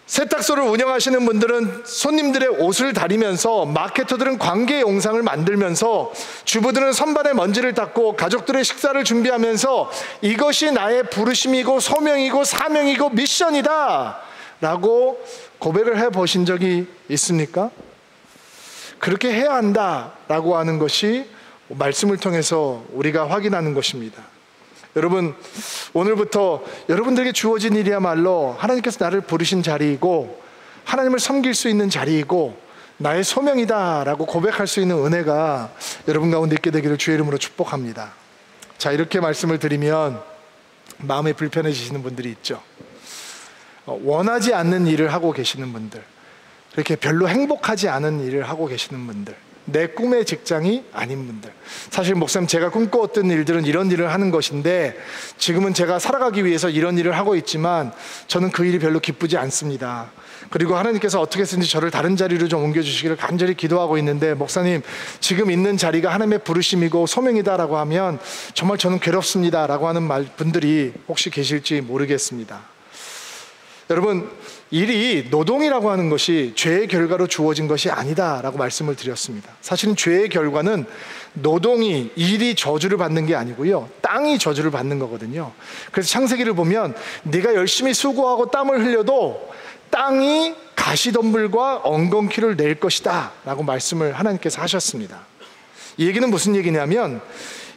세탁소를 운영하시는 분들은 손님들의 옷을 다리면서 마케터들은 관계 영상을 만들면서 주부들은 선반에 먼지를 닦고 가족들의 식사를 준비하면서 이것이 나의 부르심이고 소명이고 사명이고 미션이다 라고 고백을 해보신 적이 있습니까? 그렇게 해야 한다 라고 하는 것이 말씀을 통해서 우리가 확인하는 것입니다. 여러분, 오늘부터 여러분들에게 주어진 일이야말로 하나님께서 나를 부르신 자리이고 하나님을 섬길 수 있는 자리이고 나의 소명이다 라고 고백할 수 있는 은혜가 여러분 가운데 있게 되기를 주의 이름으로 축복합니다. 자, 이렇게 말씀을 드리면 마음이 불편해지시는 분들이 있죠. 원하지 않는 일을 하고 계시는 분들, 이렇게 별로 행복하지 않은 일을 하고 계시는 분들, 내 꿈의 직장이 아닌 분들, 사실 목사님 제가 꿈꿔왔던 일들은 이런 일을 하는 것인데 지금은 제가 살아가기 위해서 이런 일을 하고 있지만 저는 그 일이 별로 기쁘지 않습니다. 그리고 하나님께서 어떻게 해서든지 저를 다른 자리로 좀 옮겨주시기를 간절히 기도하고 있는데 목사님 지금 있는 자리가 하나님의 부르심이고 소명이다라고 하면 정말 저는 괴롭습니다 라고 하는 분들이 혹시 계실지 모르겠습니다. 여러분, 일이 노동이라고 하는 것이 죄의 결과로 주어진 것이 아니다라고 말씀을 드렸습니다. 사실은 죄의 결과는 노동이, 일이 저주를 받는 게 아니고요, 땅이 저주를 받는 거거든요. 그래서 창세기를 보면 네가 열심히 수고하고 땀을 흘려도 땅이 가시덤불과 엉겅퀴를 낼 것이다 라고 말씀을 하나님께서 하셨습니다. 이 얘기는 무슨 얘기냐면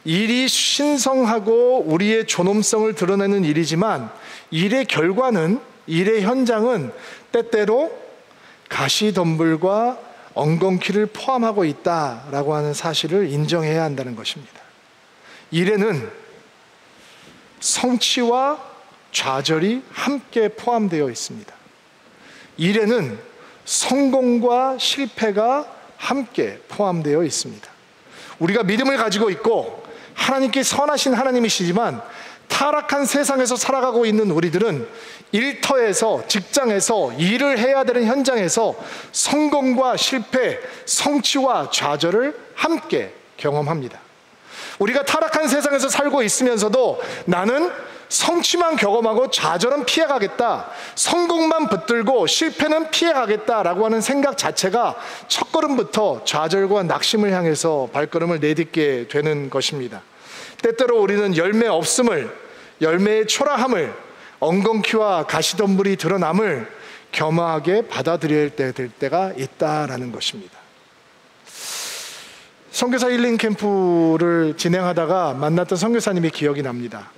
일이 신성하고 우리의 존엄성을 드러내는 일이지만 일의 결과는, 일의 현장은 때때로 가시덤불과 엉겅퀴를 포함하고 있다라고 하는 사실을 인정해야 한다는 것입니다. 일에는 성취와 좌절이 함께 포함되어 있습니다. 일에는 성공과 실패가 함께 포함되어 있습니다. 우리가 믿음을 가지고 있고 하나님께 선하신 하나님이시지만 타락한 세상에서 살아가고 있는 우리들은 일터에서, 직장에서, 일을 해야 되는 현장에서 성공과 실패, 성취와 좌절을 함께 경험합니다. 우리가 타락한 세상에서 살고 있으면서도 나는 성취만 경험하고 좌절은 피해가겠다, 성공만 붙들고 실패는 피해가겠다라고 하는 생각 자체가 첫걸음부터 좌절과 낙심을 향해서 발걸음을 내딛게 되는 것입니다. 때때로 우리는 열매 없음을, 열매의 초라함을, 엉겅퀴와 가시덤불이 드러남을 겸허하게 받아들여야 될 때가 있다라는 것입니다. 선교사 힐링 캠프를 진행하다가 만났던 선교사님이 기억이 납니다.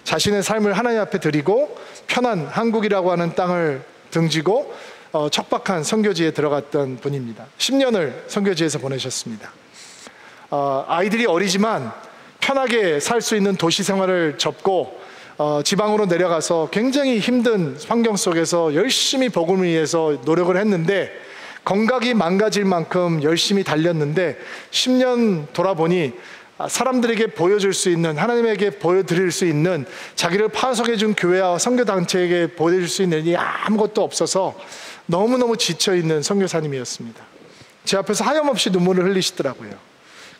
자신의 삶을 하나님 앞에 드리고 편한 한국이라고 하는 땅을 등지고 척박한 선교지에 들어갔던 분입니다. 10년을 선교지에서 보내셨습니다. 아이들이 어리지만 편하게 살 수 있는 도시 생활을 접고 지방으로 내려가서 굉장히 힘든 환경 속에서 열심히 복음을 위해서 노력을 했는데 건강이 망가질 만큼 열심히 달렸는데 10년 돌아보니 사람들에게 보여줄 수 있는, 하나님에게 보여드릴 수 있는, 자기를 파송해준 교회와 선교단체에게 보여줄 수 있는 일이 아무것도 없어서 너무너무 지쳐있는 선교사님이었습니다. 제 앞에서 하염없이 눈물을 흘리시더라고요.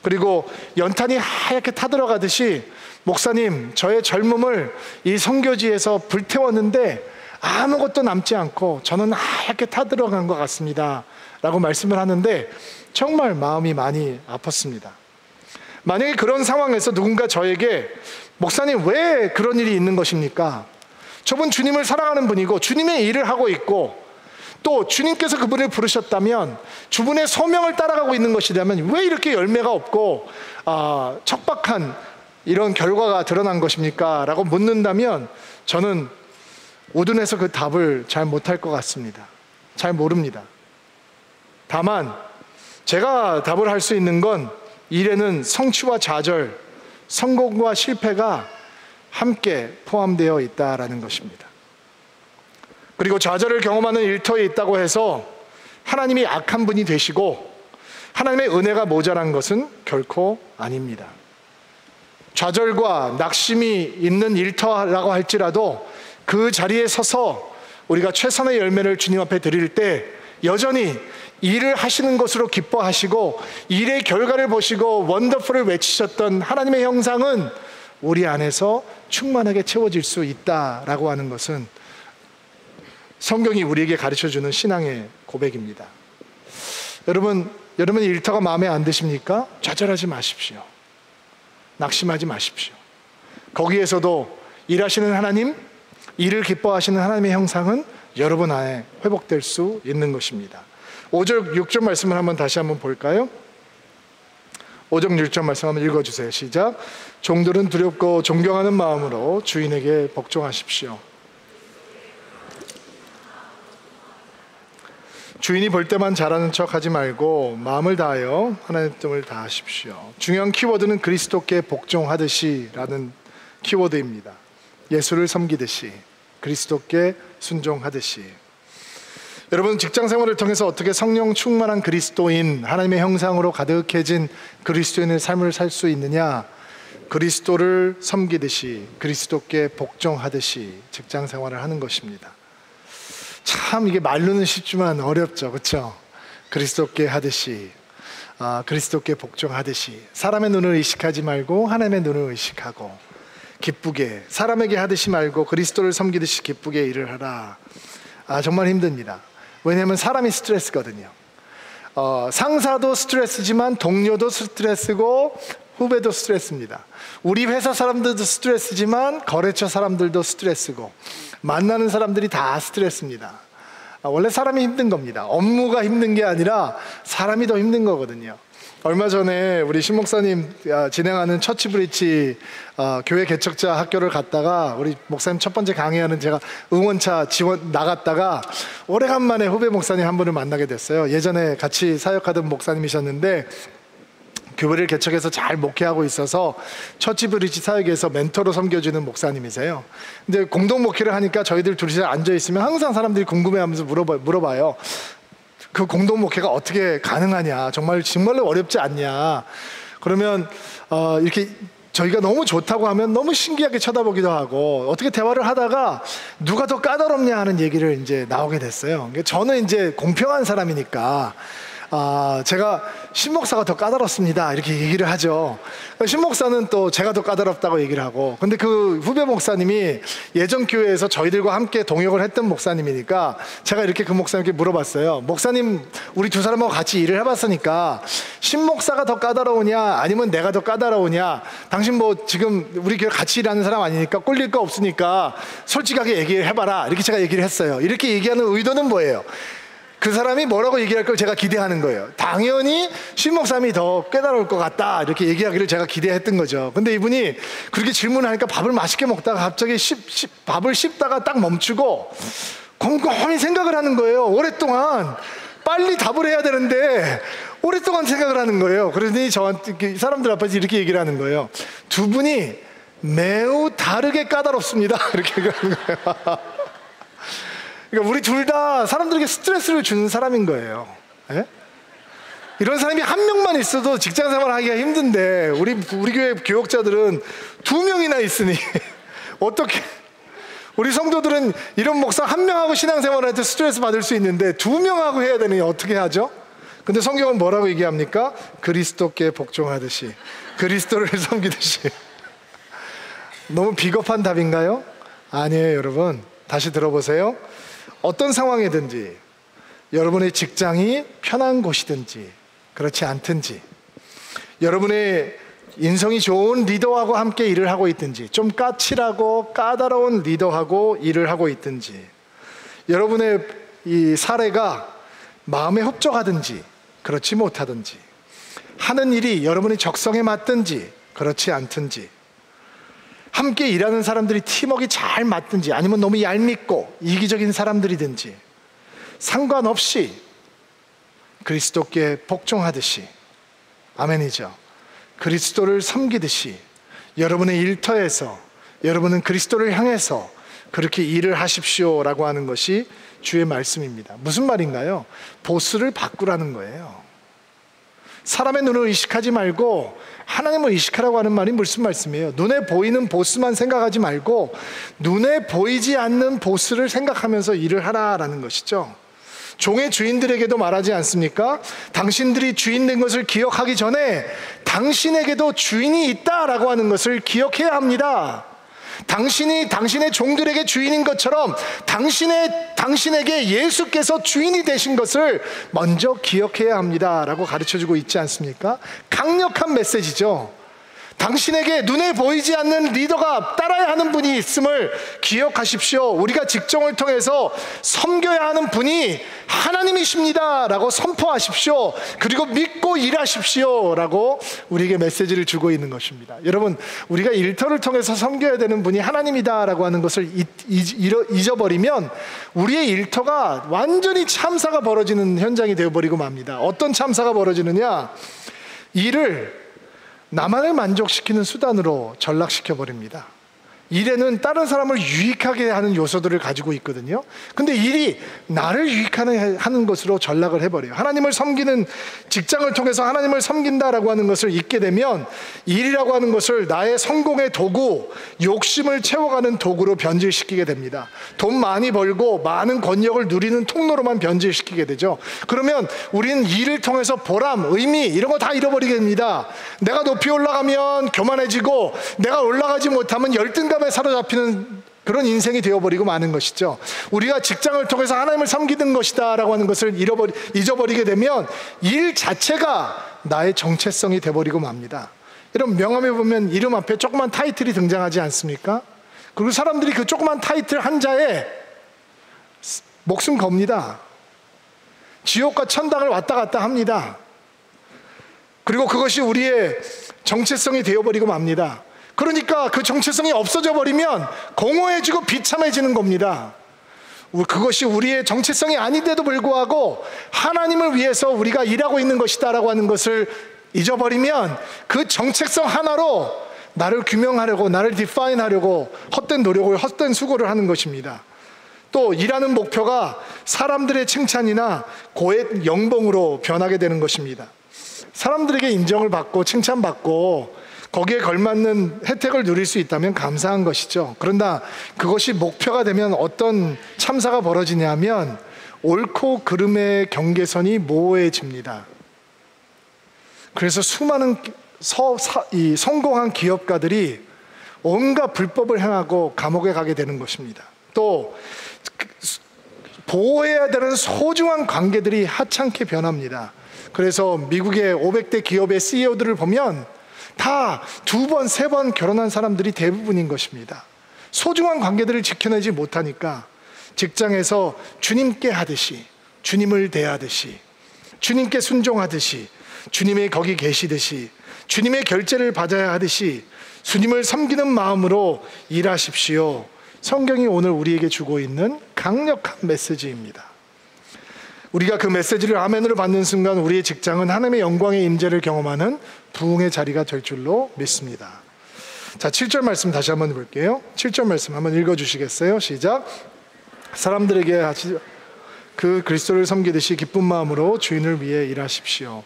그리고 연탄이 하얗게 타들어가듯이 목사님, 저의 젊음을 이 선교지에서 불태웠는데 아무것도 남지 않고 저는 하얗게 타들어간 것 같습니다 라고 말씀을 하는데 정말 마음이 많이 아팠습니다. 만약에 그런 상황에서 누군가 저에게 목사님 왜 그런 일이 있는 것입니까? 저분 주님을 사랑하는 분이고 주님의 일을 하고 있고 또 주님께서 그분을 부르셨다면 주분의 소명을 따라가고 있는 것이라면 왜 이렇게 열매가 없고 척박한 이런 결과가 드러난 것입니까? 라고 묻는다면 저는 우둔해서 그 답을 잘 못할 것 같습니다. 잘 모릅니다. 다만 제가 답을 할 수 있는 건 일에는 성취와 좌절, 성공과 실패가 함께 포함되어 있다라는 것입니다. 그리고 좌절을 경험하는 일터에 있다고 해서 하나님이 악한 분이 되시고 하나님의 은혜가 모자란 것은 결코 아닙니다. 좌절과 낙심이 있는 일터라고 할지라도 그 자리에 서서 우리가 최선의 열매를 주님 앞에 드릴 때 여전히 일을 하시는 것으로 기뻐하시고 일의 결과를 보시고 원더풀을 외치셨던 하나님의 형상은 우리 안에서 충만하게 채워질 수 있다라고 하는 것은 성경이 우리에게 가르쳐주는 신앙의 고백입니다. 여러분의 일터가 마음에 안 드십니까? 좌절하지 마십시오. 낙심하지 마십시오. 거기에서도 일하시는 하나님, 일을 기뻐하시는 하나님의 형상은 여러분 안에 회복될 수 있는 것입니다. 5절, 6절 말씀을 다시 한번 볼까요? 5절, 6절 말씀 한번 읽어주세요. 시작. 종들은 두렵고 존경하는 마음으로 주인에게 복종하십시오. 주인이 볼 때만 잘하는 척 하지 말고 마음을 다하여 하나님의 뜻을 다하십시오. 중요한 키워드는 그리스도께 복종하듯이 라는 키워드입니다. 예수를 섬기듯이, 그리스도께 순종하듯이. 여러분, 직장 생활을 통해서 어떻게 성령 충만한 그리스도인, 하나님의 형상으로 가득해진 그리스도인의 삶을 살 수 있느냐? 그리스도를 섬기듯이, 그리스도께 복종하듯이 직장 생활을 하는 것입니다. 참 이게 말로는 쉽지만 어렵죠, 그렇죠? 그리스도께 하듯이, 그리스도께 복종하듯이. 사람의 눈을 의식하지 말고 하나님의 눈을 의식하고 기쁘게, 사람에게 하듯이 말고 그리스도를 섬기듯이 기쁘게 일을 하라. 정말 힘듭니다. 왜냐하면 사람이 스트레스거든요. 상사도 스트레스지만 동료도 스트레스고 후배도 스트레스입니다. 우리 회사 사람들도 스트레스지만 거래처 사람들도 스트레스고 만나는 사람들이 다 스트레스입니다. 원래 사람이 힘든 겁니다. 업무가 힘든 게 아니라 사람이 더 힘든 거거든요. 얼마 전에 우리 신 목사님 진행하는 처치 브릿지 교회 개척자 학교를 갔다가 우리 목사님 첫 번째 강의하는 제가 응원차 지원 나갔다가 오래간만에 후배 목사님 한 분을 만나게 됐어요. 예전에 같이 사역하던 목사님이셨는데 교회를 개척해서 잘 목회하고 있어서 처치 브릿지 사역에서 멘토로 섬겨주는 목사님이세요. 근데 공동 목회를 하니까 저희들 둘이서 앉아있으면 항상 사람들이 궁금해하면서 물어봐요. 그 공동 목회가 어떻게 가능하냐, 정말로 어렵지 않냐. 그러면 이렇게 저희가 너무 좋다고 하면 너무 신기하게 쳐다보기도 하고, 어떻게 대화를 하다가 누가 더 까다롭냐 하는 얘기를 이제 나오게 됐어요. 저는 이제 공평한 사람이니까 제가 신목사가 더 까다롭습니다 이렇게 얘기를 하죠. 신목사는 또 제가 더 까다롭다고 얘기를 하고, 근데 그 후배 목사님이 예전 교회에서 저희들과 함께 동역을 했던 목사님이니까 제가 이렇게 그 목사님께 물어봤어요. 목사님, 우리 두 사람하고 같이 일을 해봤으니까 신목사가 더 까다로우냐 아니면 내가 더 까다로우냐, 당신 뭐 지금 우리 교회 같이 일하는 사람 아니니까 꼴릴 거 없으니까 솔직하게 얘기를 해봐라, 이렇게 제가 얘기를 했어요. 이렇게 얘기하는 의도는 뭐예요? 그 사람이 뭐라고 얘기할 걸 제가 기대하는 거예요. 당연히 신목사님이 더 깨달을 것 같다 이렇게 얘기하기를 제가 기대했던 거죠. 근데 이분이 그렇게 질문하니까 밥을 맛있게 먹다가 갑자기 밥을 씹다가 딱 멈추고 곰곰이 생각을 하는 거예요. 오랫동안 빨리 답을 해야 되는데 오랫동안 생각을 하는 거예요. 그러더니 저한테 사람들 앞에서 이렇게 얘기를 하는 거예요. 두 분이 매우 다르게 까다롭습니다. 이렇게 얘기하는 거예요. 그러니까 우리 둘 다 사람들에게 스트레스를 주는 사람인 거예요. 예? 이런 사람이 한 명만 있어도 직장 생활하기가 힘든데 우리 교회 교역자들은 2명이나 있으니 어떻게 우리 성도들은 이런 목사 1명하고 신앙생활할 때 스트레스 받을 수 있는데 2명하고 해야 되니 어떻게 하죠? 근데 성경은 뭐라고 얘기합니까? 그리스도께 복종하듯이, 그리스도를 섬기듯이. 너무 비겁한 답인가요? 아니에요, 여러분. 다시 들어보세요. 어떤 상황이든지, 여러분의 직장이 편한 곳이든지 그렇지 않든지, 여러분의 인성이 좋은 리더하고 함께 일을 하고 있든지, 좀 까칠하고 까다로운 리더하고 일을 하고 있든지, 여러분의 이 사례가 마음에 흡족하든지 그렇지 못하든지, 하는 일이 여러분의 적성에 맞든지 그렇지 않든지, 함께 일하는 사람들이 팀워크가 잘 맞든지 아니면 너무 얄밉고 이기적인 사람들이든지 상관없이 그리스도께 복종하듯이, 아멘이죠, 그리스도를 섬기듯이 여러분의 일터에서 여러분은 그리스도를 향해서 그렇게 일을 하십시오라고 하는 것이 주의 말씀입니다. 무슨 말인가요? 보스를 바꾸라는 거예요. 사람의 눈을 의식하지 말고 하나님을 의식하라고 하는 말이 무슨 말씀이에요? 눈에 보이는 보스만 생각하지 말고 눈에 보이지 않는 보스를 생각하면서 일을 하라라는 것이죠. 종의 주인들에게도 말하지 않습니까? 당신들이 주인 된 것을 기억하기 전에 당신에게도 주인이 있다라고 하는 것을 기억해야 합니다. 당신이 당신의 종들에게 주인인 것처럼 당신에게 예수께서 주인이 되신 것을 먼저 기억해야 합니다 라고 가르쳐주고 있지 않습니까? 강력한 메시지죠. 당신에게 눈에 보이지 않는 리더가 따라야 하는 분이 있음을 기억하십시오. 우리가 직종을 통해서 섬겨야 하는 분이 하나님이십니다 라고 선포하십시오. 그리고 믿고 일하십시오 라고 우리에게 메시지를 주고 있는 것입니다. 여러분, 우리가 일터를 통해서 섬겨야 되는 분이 하나님이다 라고 하는 것을 잊어버리면 우리의 일터가 완전히 참사가 벌어지는 현장이 되어버리고 맙니다. 어떤 참사가 벌어지느냐? 일을 나만을 만족시키는 수단으로 전락시켜버립니다. 일에는 다른 사람을 유익하게 하는 요소들을 가지고 있거든요. 근데 일이 나를 유익하는 것으로 전락을 해버려요. 하나님을 섬기는 직장을 통해서 하나님을 섬긴다라고 하는 것을 잊게 되면 일이라고 하는 것을 나의 성공의 도구, 욕심을 채워가는 도구로 변질시키게 됩니다. 돈 많이 벌고 많은 권력을 누리는 통로로만 변질시키게 되죠. 그러면 우리는 일을 통해서 보람, 의미 이런 거 다 잃어버리게 됩니다. 내가 높이 올라가면 교만해지고 내가 올라가지 못하면 열등감에 사로잡히는 그런 인생이 되어버리고 마는 것이죠. 우리가 직장을 통해서 하나님을 섬기는 것이다 라고 하는 것을 잊어버리게 되면 일 자체가 나의 정체성이 되어버리고 맙니다. 여러분, 명함에 보면 이름 앞에 조그만 타이틀이 등장하지 않습니까? 그리고 사람들이 그 조그만 타이틀 한자에 목숨 겁니다. 지옥과 천당을 왔다 갔다 합니다. 그리고 그것이 우리의 정체성이 되어버리고 맙니다. 그러니까 그 정체성이 없어져 버리면 공허해지고 비참해지는 겁니다. 그것이 우리의 정체성이 아닌데도 불구하고 하나님을 위해서 우리가 일하고 있는 것이다 라고 하는 것을 잊어버리면 그 정체성 하나로 나를 규명하려고, 나를 디파인하려고 헛된 노력을, 헛된 수고를 하는 것입니다. 또 일하는 목표가 사람들의 칭찬이나 고액 연봉으로 변하게 되는 것입니다. 사람들에게 인정을 받고 칭찬받고 거기에 걸맞는 혜택을 누릴 수 있다면 감사한 것이죠. 그러나 그것이 목표가 되면 어떤 참사가 벌어지냐면 옳고 그름의 경계선이 모호해집니다. 그래서 수많은 성공한 기업가들이 온갖 불법을 행하고 감옥에 가게 되는 것입니다. 또 보호해야 되는 소중한 관계들이 하찮게 변합니다. 그래서 미국의 500대 기업의 CEO들을 보면 다 2번, 3번 결혼한 사람들이 대부분인 것입니다. 소중한 관계들을 지켜내지 못하니까 직장에서 주님께 하듯이, 주님을 대하듯이, 주님께 순종하듯이, 주님의 거기 계시듯이, 주님의 결제를 받아야 하듯이 주님을 섬기는 마음으로 일하십시오. 성경이 오늘 우리에게 주고 있는 강력한 메시지입니다. 우리가 그 메시지를 아멘으로 받는 순간 우리의 직장은 하나님의 영광의 임재를 경험하는 부흥의 자리가 될 줄로 믿습니다. 자, 7절 말씀 다시 한번 볼게요. 7절 말씀 한번 읽어주시겠어요? 시작. 사람들에게 그 그리스도를 섬기듯이 기쁜 마음으로 주인을 위해 일하십시오.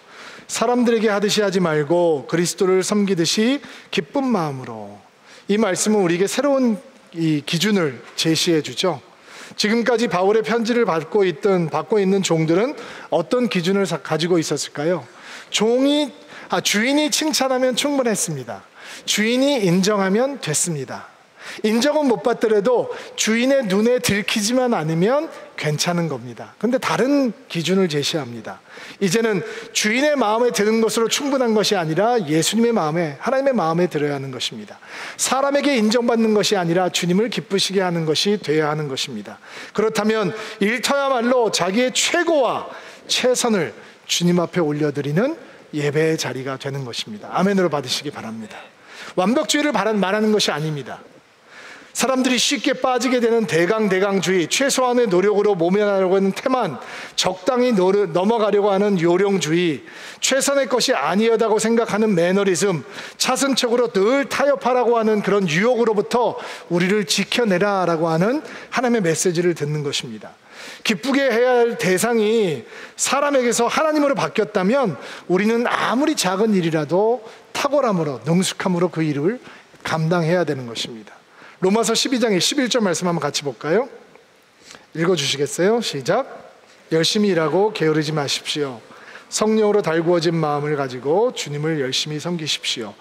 사람들에게 하듯이 하지 말고 그리스도를 섬기듯이 기쁜 마음으로. 이 말씀은 우리에게 새로운 이 기준을 제시해 주죠. 지금까지 바울의 편지를 받고 있는 종들은 어떤 기준을 가지고 있었을까요? 주인이 칭찬하면 충분했습니다. 주인이 인정하면 됐습니다. 인정은 못 받더라도 주인의 눈에 들키지만 않으면 괜찮은 겁니다. 그런데 다른 기준을 제시합니다. 이제는 주인의 마음에 드는 것으로 충분한 것이 아니라 예수님의 마음에, 하나님의 마음에 들어야 하는 것입니다. 사람에게 인정받는 것이 아니라 주님을 기쁘시게 하는 것이 되어야 하는 것입니다. 그렇다면 일터야말로 자기의 최고와 최선을 주님 앞에 올려드리는 예배의 자리가 되는 것입니다. 아멘으로 받으시기 바랍니다. 완벽주의를 말하는 것이 아닙니다. 사람들이 쉽게 빠지게 되는 대강주의, 최소한의 노력으로 모면하려고 하는 태만, 적당히 넘어가려고 하는 요령주의, 최선의 것이 아니하다고 생각하는 매너리즘, 차선책으로 늘 타협하라고 하는 그런 유혹으로부터 우리를 지켜내라라고 하는 하나님의 메시지를 듣는 것입니다. 기쁘게 해야 할 대상이 사람에게서 하나님으로 바뀌었다면 우리는 아무리 작은 일이라도 탁월함으로, 능숙함으로 그 일을 감당해야 되는 것입니다. 로마서 12장의 11절 말씀 한번 같이 볼까요? 읽어주시겠어요? 시작. 열심히 일하고 게으르지 마십시오. 성령으로 달구어진 마음을 가지고 주님을 열심히 섬기십시오.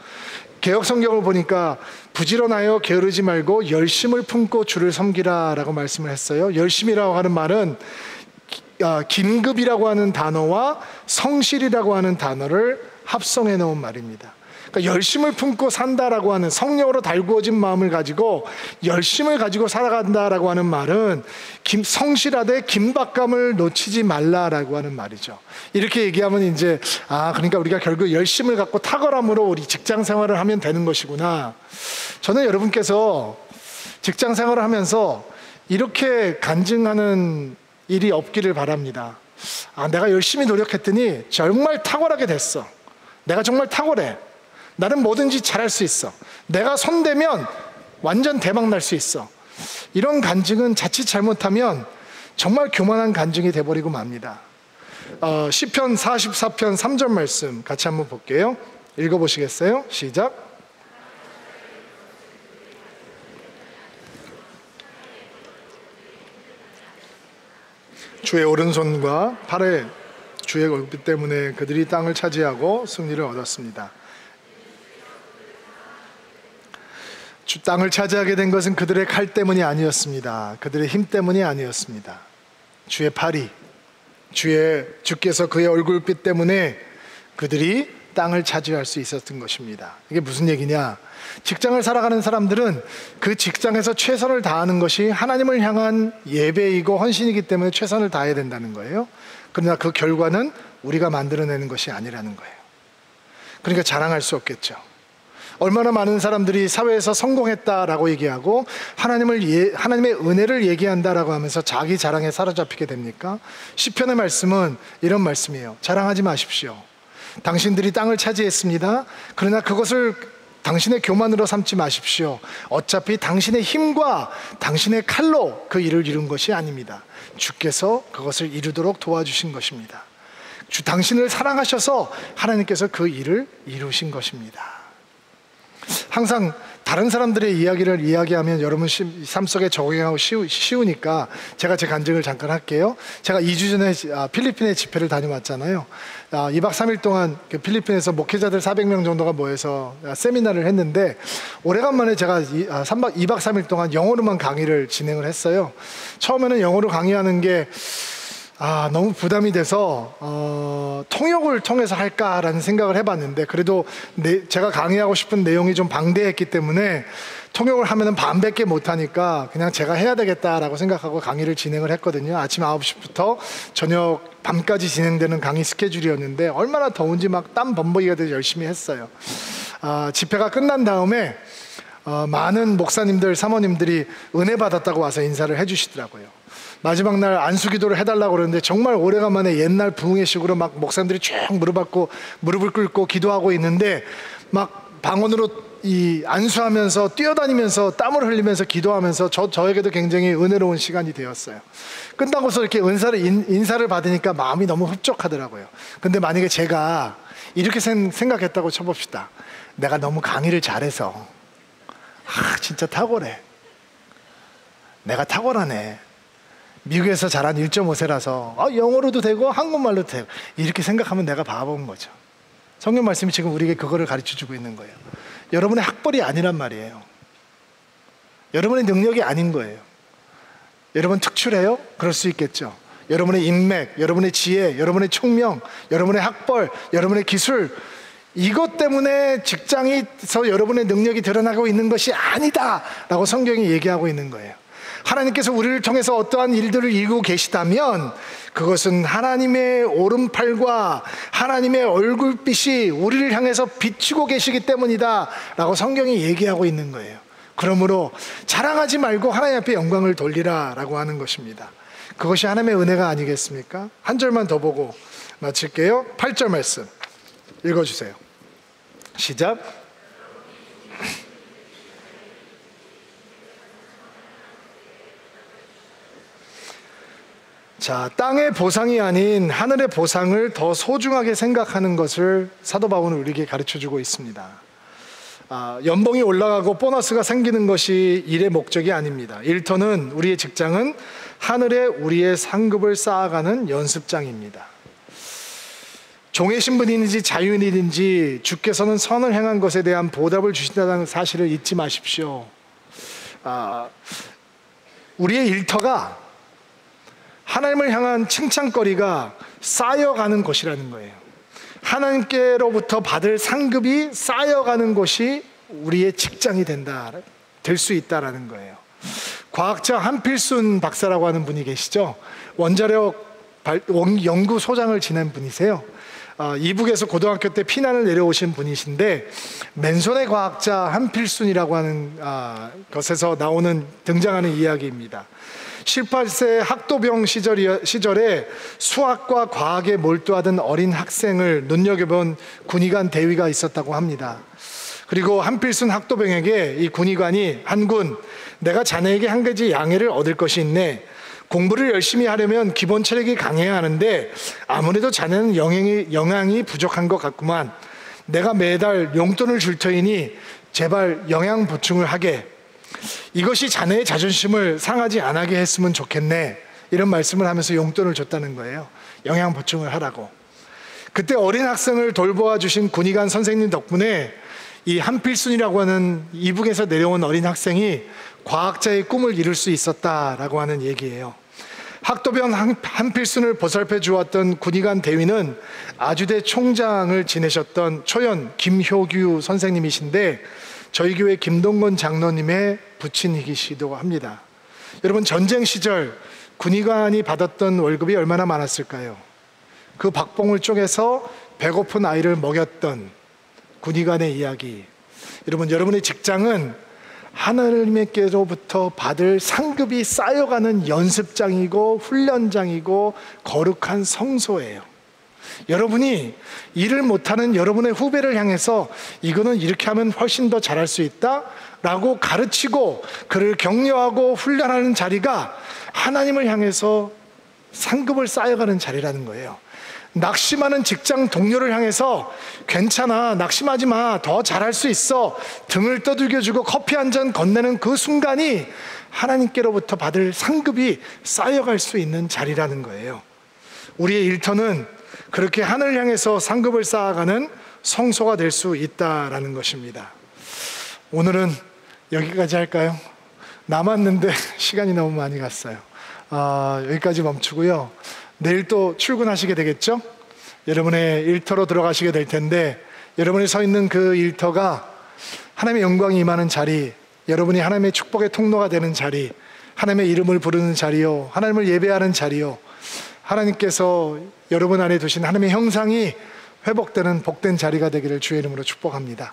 개역 성경을 보니까 부지런하여 게으르지 말고 열심을 품고 주를 섬기라 라고 말씀을 했어요. 열심이라고 하는 말은 긴급이라고 하는 단어와 성실이라고 하는 단어를 합성해 놓은 말입니다. 그러니까 열심을 품고 산다라고 하는, 성령으로 달구어진 마음을 가지고 열심을 가지고 살아간다라고 하는 말은 성실하되 긴박감을 놓치지 말라라고 하는 말이죠. 이렇게 얘기하면 이제 그러니까 우리가 결국 열심을 갖고 탁월함으로 우리 직장 생활을 하면 되는 것이구나. 저는 여러분께서 직장 생활을 하면서 이렇게 간증하는 일이 없기를 바랍니다. 내가 열심히 노력했더니 정말 탁월하게 됐어. 내가 정말 탁월해. 나는 뭐든지 잘할 수 있어. 내가 손대면 완전 대박 날 수 있어. 이런 간증은 자칫 잘못하면 정말 교만한 간증이 돼버리고 맙니다. 시편 44편 3절 말씀 같이 한번 볼게요. 읽어보시겠어요? 시작. 주의 오른손과 팔에 주의 얼굴 때문에 그들이 땅을 차지하고 승리를 얻었습니다. 땅을 차지하게 된 것은 그들의 칼 때문이 아니었습니다. 그들의 힘 때문이 아니었습니다. 주의 팔이, 주께서 그의 얼굴빛 때문에 그들이 땅을 차지할 수 있었던 것입니다. 이게 무슨 얘기냐? 직장을 살아가는 사람들은 그 직장에서 최선을 다하는 것이 하나님을 향한 예배이고 헌신이기 때문에 최선을 다해야 된다는 거예요. 그러나 그 결과는 우리가 만들어내는 것이 아니라는 거예요. 그러니까 자랑할 수 없겠죠. 얼마나 많은 사람들이 사회에서 성공했다라고 얘기하고 하나님의 은혜를 얘기한다라고 하면서 자기 자랑에 사로잡히게 됩니까? 시편의 말씀은 이런 말씀이에요. 자랑하지 마십시오. 당신들이 땅을 차지했습니다. 그러나 그것을 당신의 교만으로 삼지 마십시오. 어차피 당신의 힘과 당신의 칼로 그 일을 이룬 것이 아닙니다. 주께서 그것을 이루도록 도와주신 것입니다. 당신을 사랑하셔서 하나님께서 그 일을 이루신 것입니다. 항상 다른 사람들의 이야기를 이야기하면 여러분 삶 속에 적용하고 쉬우니까 제가 제 간증을 잠깐 할게요. 제가 2주 전에 필리핀에 집회를 다녀왔잖아요. 2박 3일 동안 필리핀에서 목회자들 400명 정도가 모여서 세미나를 했는데 오래간만에 제가 2박 3일 동안 영어로만 강의를 진행을 했어요. 처음에는 영어로 강의하는 게 너무 부담이 돼서 통역을 통해서 할까라는 생각을 해봤는데 그래도 제가 강의하고 싶은 내용이 좀 방대했기 때문에 통역을 하면은 반밖에 못하니까 그냥 제가 해야 되겠다라고 생각하고 강의를 진행을 했거든요. 아침 9시부터 저녁 밤까지 진행되는 강의 스케줄이었는데 얼마나 더운지 막 땀 범벅이가 돼서 열심히 했어요. 집회가 끝난 다음에 많은 목사님들, 사모님들이 은혜 받았다고 와서 인사를 해주시더라고요. 마지막 날 안수기도를 해달라고 그러는데 정말 오래간만에 옛날 부흥회식으로 막 목사님들이 쭉 무릎을 꿇고 기도하고 있는데 막 방언으로 이 안수하면서 뛰어다니면서 땀을 흘리면서 기도하면서 저에게도 굉장히 은혜로운 시간이 되었어요. 끝나고서 이렇게 인사를 받으니까 마음이 너무 흡족하더라고요. 근데 만약에 제가 이렇게 생각했다고 쳐봅시다. 내가 너무 강의를 잘해서 진짜 탁월해. 내가 탁월하네. 미국에서 자란 1.5세라서 영어로도 되고 한국말로도 되고 이렇게 생각하면 내가 바보인 거죠. 성경 말씀이 지금 우리에게 그거를 가르쳐주고 있는 거예요. 여러분의 학벌이 아니란 말이에요. 여러분의 능력이 아닌 거예요. 여러분 특출해요? 그럴 수 있겠죠. 여러분의 인맥, 여러분의 지혜, 여러분의 총명, 여러분의 학벌, 여러분의 기술, 이것 때문에 직장에서 여러분의 능력이 드러나고 있는 것이 아니다 라고 성경이 얘기하고 있는 거예요. 하나님께서 우리를 통해서 어떠한 일들을 이루고 계시다면 그것은 하나님의 오른팔과 하나님의 얼굴빛이 우리를 향해서 비추고 계시기 때문이다 라고 성경이 얘기하고 있는 거예요. 그러므로 자랑하지 말고 하나님 앞에 영광을 돌리라 라고 하는 것입니다. 그것이 하나님의 은혜가 아니겠습니까? 한 절만 더 보고 마칠게요. 8절 말씀 읽어주세요. 시작. 자, 땅의 보상이 아닌 하늘의 보상을 더 소중하게 생각하는 것을 사도 바울은 우리에게 가르쳐주고 있습니다. 연봉이 올라가고 보너스가 생기는 것이 일의 목적이 아닙니다. 일터는, 우리의 직장은 하늘에 우리의 상급을 쌓아가는 연습장입니다. 종의 신분이든지 자유인이든지 주께서는 선을 행한 것에 대한 보답을 주신다는 사실을 잊지 마십시오. 우리의 일터가 하나님을 향한 칭찬거리가 쌓여가는 것이라는 거예요. 하나님께로부터 받을 상급이 쌓여가는 것이 우리의 직장이 될 수 있다라는 거예요. 과학자 한필순 박사라고 하는 분이 계시죠. 원자력 연구소장을 지낸 분이세요. 이북에서 고등학교 때 피난을 내려오신 분이신데 맨손의 과학자 한필순이라고 하는 것에서 등장하는 이야기입니다. 18세 학도병 시절에 수학과 과학에 몰두하던 어린 학생을 눈여겨본 군의관 대위가 있었다고 합니다. 그리고 한필순 학도병에게 이 군의관이, 한군, 내가 자네에게 한 가지 양해를 얻을 것이 있네. 공부를 열심히 하려면 기본 체력이 강해야 하는데 아무래도 자네는 영양이 부족한 것 같구만. 내가 매달 용돈을 줄 터이니 제발 영양 보충을 하게. 이것이 자네의 자존심을 상하지 안 하게 했으면 좋겠네. 이런 말씀을 하면서 용돈을 줬다는 거예요. 영양 보충을 하라고. 그때 어린 학생을 돌보아 주신 군의관 선생님 덕분에 이 한필순이라고 하는 이북에서 내려온 어린 학생이 과학자의 꿈을 이룰 수 있었다라고 하는 얘기예요. 학도병 한필순을 보살펴 주었던 군의관 대위는 아주대 총장을 지내셨던 초연 김효규 선생님이신데 저희 교회 김동건 장로님의 부친이시기도 합니다. 여러분, 전쟁 시절 군의관이 받았던 월급이 얼마나 많았을까요? 그 박봉을 쪼개서 배고픈 아이를 먹였던 군의관의 이야기. 여러분, 여러분의 직장은 하나님께로부터 받을 상급이 쌓여가는 연습장이고 훈련장이고 거룩한 성소예요. 여러분이 일을 못하는 여러분의 후배를 향해서 이거는 이렇게 하면 훨씬 더 잘할 수 있다 라고 가르치고 그를 격려하고 훈련하는 자리가 하나님을 향해서 상급을 쌓여가는 자리라는 거예요. 낙심하는 직장 동료를 향해서 괜찮아, 낙심하지 마, 더 잘할 수 있어, 등을 떠들겨주고 커피 한 잔 건네는 그 순간이 하나님께로부터 받을 상급이 쌓여갈 수 있는 자리라는 거예요. 우리의 일터는 그렇게 하늘을 향해서 상급을 쌓아가는 성소가 될 수 있다라는 것입니다. 오늘은 여기까지 할까요? 남았는데 시간이 너무 많이 갔어요. 여기까지 멈추고요. 내일 또 출근하시게 되겠죠? 여러분의 일터로 들어가시게 될 텐데 여러분이 서 있는 그 일터가 하나님의 영광이 임하는 자리, 여러분이 하나님의 축복의 통로가 되는 자리, 하나님의 이름을 부르는 자리요, 하나님을 예배하는 자리요, 하나님께서 여러분 안에 두신 하나님의 형상이 회복되는 복된 자리가 되기를 주의 이름으로 축복합니다.